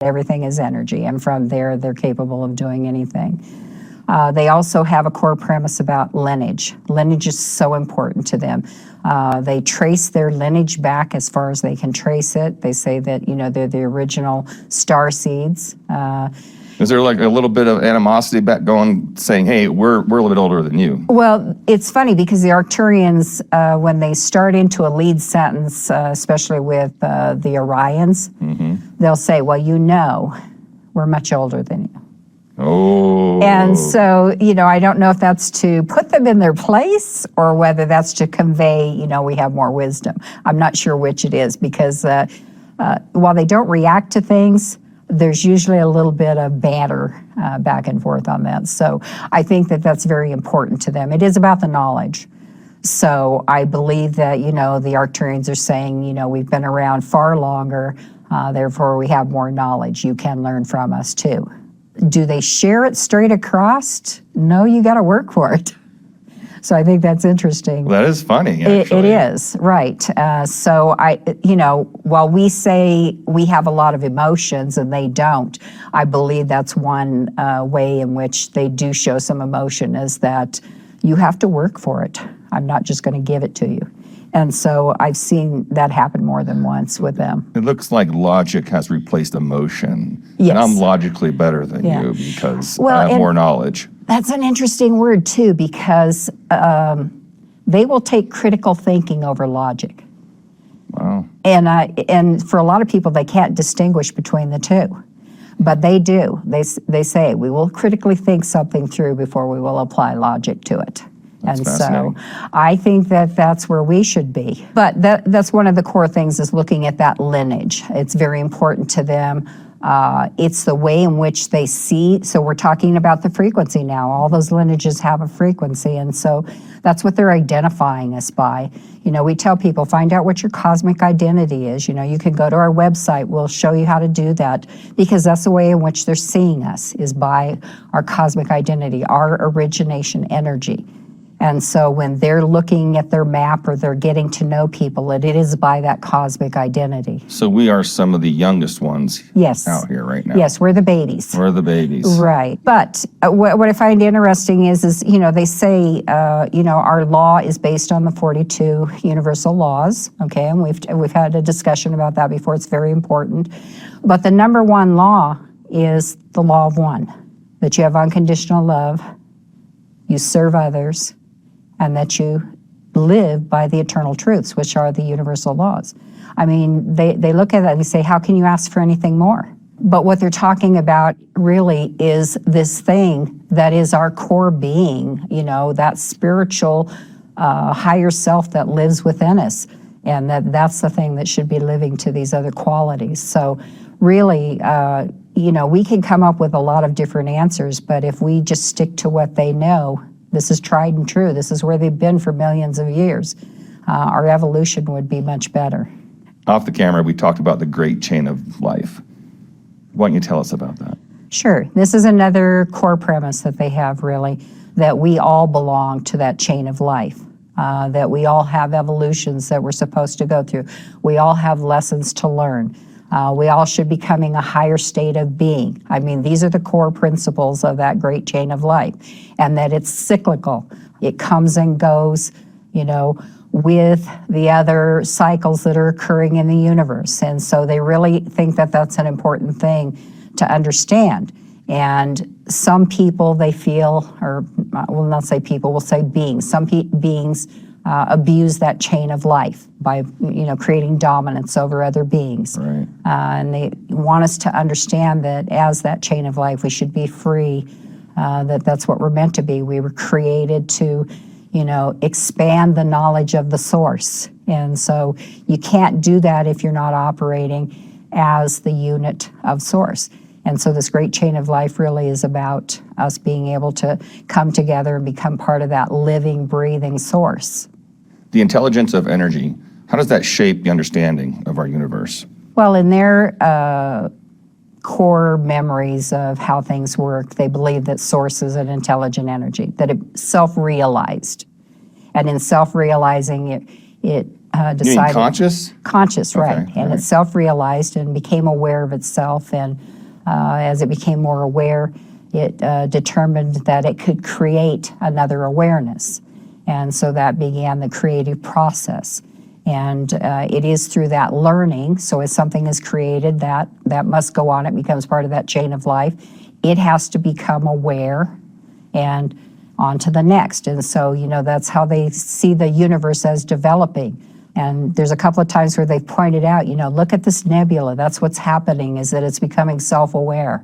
Everything is energy, and from there, they're capable of doing anything. They also have a core premise about lineage. Lineage is so important to them. They trace their lineage back as far as they can trace it. They say that, they're the original star seeds. Is there like a little bit of animosity back going, saying, hey, we're a little bit older than you? Well, it's funny because the Arcturians, when they start into a lead sentence, especially with the Orions, they'll say, well, we're much older than you. Oh. And so, I don't know if that's to put them in their place or whether that's to convey, we have more wisdom. I'm not sure which it is because while they don't react to things, there's usually a little bit of banter back and forth on that. So I think that that's very important to them. It is about the knowledge. So I believe that, the Arcturians are saying, we've been around far longer, therefore we have more knowledge. You can learn from us too. Do they share it straight across? No, you got to work for it. So I think that's interesting. Well, that is funny, actually. It is, right. So while we say we have a lot of emotions and they don't, I believe that's one way in which they do show some emotion is that you have to work for it. I'm not just going to give it to you. And so I've seen that happen more than once with them. It looks like logic has replaced emotion. Yes. And I'm logically better than you because I have more knowledge. That's an interesting word, too, because they will take critical thinking over logic. Wow. And for a lot of people, they can't distinguish between the two. But they do. They say, we will critically think something through before we will apply logic to it. That's so I think that that's where we should be. But that's one of the core things is looking at that lineage. It's very important to them. It's the way in which they see. So we're talking about the frequency now. All those lineages have a frequency. And so that's what they're identifying us by. We tell people, find out what your cosmic identity is. You can go to our website. We'll show you how to do that because that's the way in which they're seeing us is by our cosmic identity, our origination energy. And so when they're looking at their map or they're getting to know people, it is by that cosmic identity. So we are some of the youngest ones out here right now. Yes, we're the babies. We're the babies. Right. But what I find interesting is they say, our law is based on the 42 universal laws, okay? And we've had a discussion about that before. It's very important. But the number one law is the law of one, that you have unconditional love, you serve others, and that you live by the eternal truths, which are the universal laws. I mean, they look at that and they say, how can you ask for anything more? But what they're talking about really is this thing that is our core being, that spiritual higher self that lives within us. And that's the thing that should be living to these other qualities. So really, we can come up with a lot of different answers, but if we just stick to what they know, this is tried and true. This is where they've been for millions of years. Our evolution would be much better. Off the camera, we talked about the great chain of life. Why don't you tell us about that? Sure. This is another core premise that they have, really, that we all belong to that chain of life, that we all have evolutions that we're supposed to go through. We all have lessons to learn. We all should be becoming a higher state of being. I mean, these are the core principles of that great chain of life, and that it's cyclical. It comes and goes, with the other cycles that are occurring in the universe. And so they really think that that's an important thing to understand. And some people, they feel, or we'll not say people, we'll say beings. Some beings abuse that chain of life by creating dominance over other beings. Right. And they want us to understand that as that chain of life, we should be free, that's what we're meant to be. We were created to, expand the knowledge of the source. And so you can't do that if you're not operating as the unit of source. And so this great chain of life really is about us being able to come together and become part of that living, breathing source. The intelligence of energy, how does that shape the understanding of our universe? Well, in their core memories of how things work, they believe that source is an intelligent energy, that it's self-realized. And in self-realizing, it You mean decided. conscious? Conscious, right. Okay, And right. it self-realized and became aware of itself. And as it became more aware, it determined that it could create another awareness. And so that began the creative process. And it is through that learning. So as something is created, that must go on. It becomes part of that chain of life. It has to become aware and on to the next. And so, that's how they see the universe as developing. And there's a couple of times where they've pointed out, look at this nebula. That's what's happening, is that it's becoming self-aware.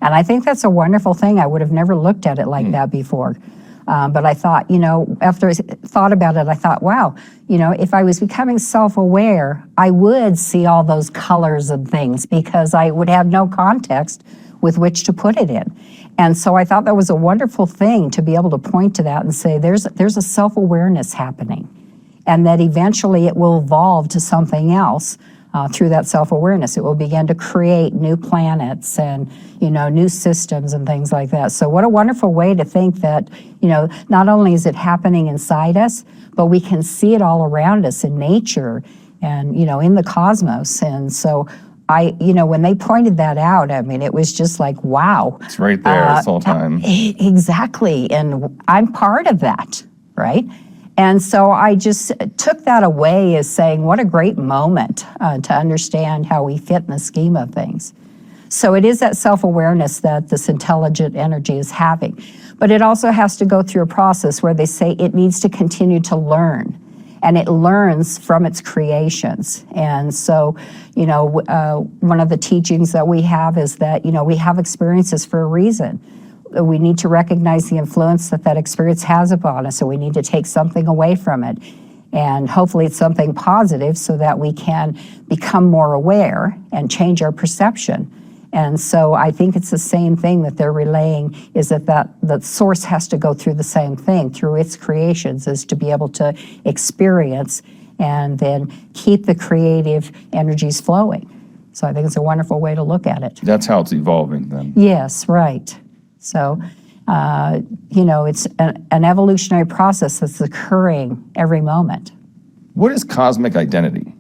And I think that's a wonderful thing. I would have never looked at it like that before. But I thought, after I thought about it, I thought, wow, if I was becoming self-aware, I would see all those colors and things because I would have no context with which to put it in. And so I thought that was a wonderful thing to be able to point to that and say, there's a self-awareness happening, and that eventually it will evolve to something else through that self-awareness. It will begin to create new planets and, new systems and things like that. So what a wonderful way to think that, not only is it happening inside us, but we can see it all around us in nature and, in the cosmos. And so when they pointed that out, it was just like, wow. It's right there this whole time. Exactly. And I'm part of that, right? And so I just took that away as saying, what a great moment to understand how we fit in the scheme of things. So it is that self-awareness that this intelligent energy is having. But it also has to go through a process where they say it needs to continue to learn. And it learns from its creations. And so, one of the teachings that we have is that, we have experiences for a reason. We need to recognize the influence that experience has upon us, so we need to take something away from it. And hopefully it's something positive so that we can become more aware and change our perception. And so I think it's the same thing that they're relaying, is that the source has to go through the same thing through its creations, is to be able to experience and then keep the creative energies flowing. So I think it's a wonderful way to look at it. That's how it's evolving then. Yes, right. So, it's an evolutionary process that's occurring every moment. What is cosmic identity?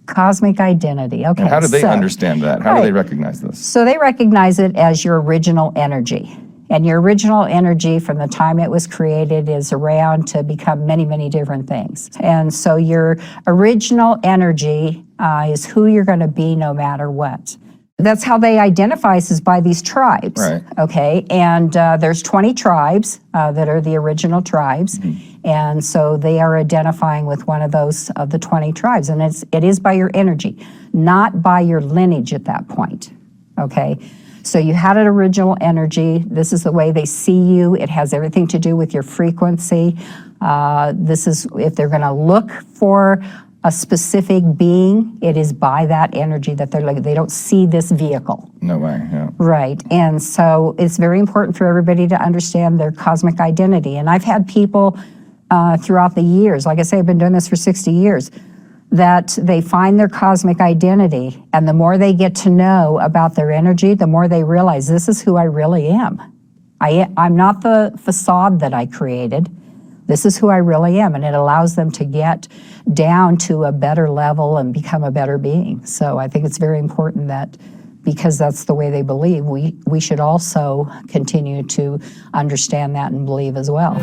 Cosmic identity, okay. And how do they understand that? How do they right. recognize this? So they recognize it as your original energy. And your original energy from the time it was created is around to become many, many different things. And so your original energy is who you're going to be no matter what. That's how they identify us, is by these tribes. Right. Okay, and there's 20 tribes that are the original tribes, and so they are identifying with one of those of the 20 tribes, and it is by your energy, not by your lineage at that point. Okay, so you had an original energy. This is the way they see you. It has everything to do with your frequency. This is, if they're going to look for a specific being, it is by that energy that they're like, they don't see this vehicle. No way, yeah. Right, and so it's very important for everybody to understand their cosmic identity. And I've had people throughout the years, like I say, I've been doing this for 60 years, that they find their cosmic identity, and the more they get to know about their energy, the more they realize, this is who I really am. I'm not the facade that I created. This is who I really am, and it allows them to get down to a better level and become a better being. So I think it's very important that, because that's the way they believe, we should also continue to understand that and believe as well.